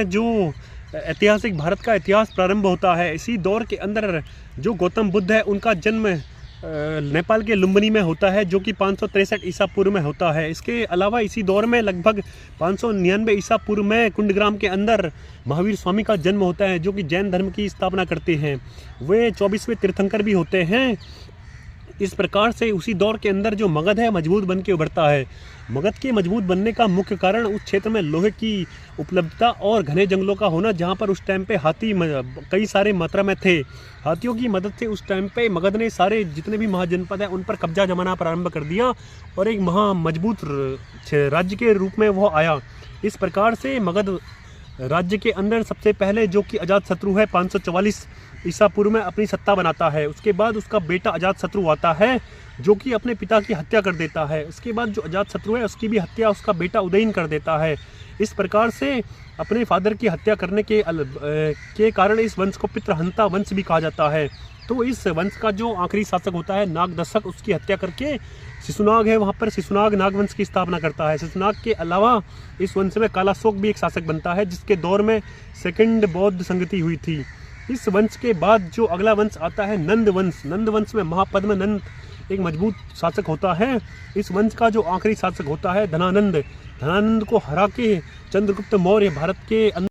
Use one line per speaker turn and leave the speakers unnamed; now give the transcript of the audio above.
जो ऐतिहासिक भारत का इतिहास प्रारंभ होता है। इसी दौर के अंदर जो गौतम बुद्ध है उनका जन्म नेपाल के लुम्बिनी में होता है, जो कि 563 ईसा पूर्व में होता है। इसके अलावा इसी दौर में लगभग 599 ईसा पूर्व में कुंडग्राम के अंदर महावीर स्वामी का जन्म होता है, जो कि जैन धर्म की स्थापना करते हैं। वे 24वें तीर्थंकर भी होते हैं। इस प्रकार से उसी दौर के अंदर जो मगध है मजबूत बन के उभरता है। मगध के मजबूत बनने का मुख्य कारण उस क्षेत्र में लोहे की उपलब्धता और घने जंगलों का होना, जहां पर उस टाइम पे हाथी कई सारे मात्रा में थे। हाथियों की मदद से उस टाइम पे मगध ने सारे जितने भी महाजनपद हैं उन पर कब्जा जमाना प्रारंभ कर दिया और एक महा मजबूत राज्य के रूप में वो आया। इस प्रकार से मगध राज्य के अंदर सबसे पहले जो कि अजातशत्रु है 544 ईसा पूर्व में अपनी सत्ता बनाता है। उसके बाद उसका बेटा अजातशत्रु आता है, जो कि अपने पिता की हत्या कर देता है। उसके बाद जो अजातशत्रु है उसकी भी हत्या उसका बेटा उदयन कर देता है। इस प्रकार से अपने फादर की हत्या करने के कारण इस वंश को पितृहंता वंश भी कहा जाता है। तो इस वंश का जो आखिरी शासक होता है नागदशक, उसकी हत्या करके शिशुनाग है वहाँ पर शिशुनाग नागवंश की स्थापना करता है। शिशुनाग के अलावा इस वंश में कालाशोक भी एक शासक बनता है, जिसके दौर में सेकंड बौद्ध संगति हुई थी। इस वंश के बाद जो अगला वंश आता है नंद वंश। नंद वंश में महापद्म नंद एक मजबूत शासक होता है। इस वंश का जो आखिरी शासक होता है धनानंद। धनानंद को हरा के चंद्रगुप्त मौर्य भारत के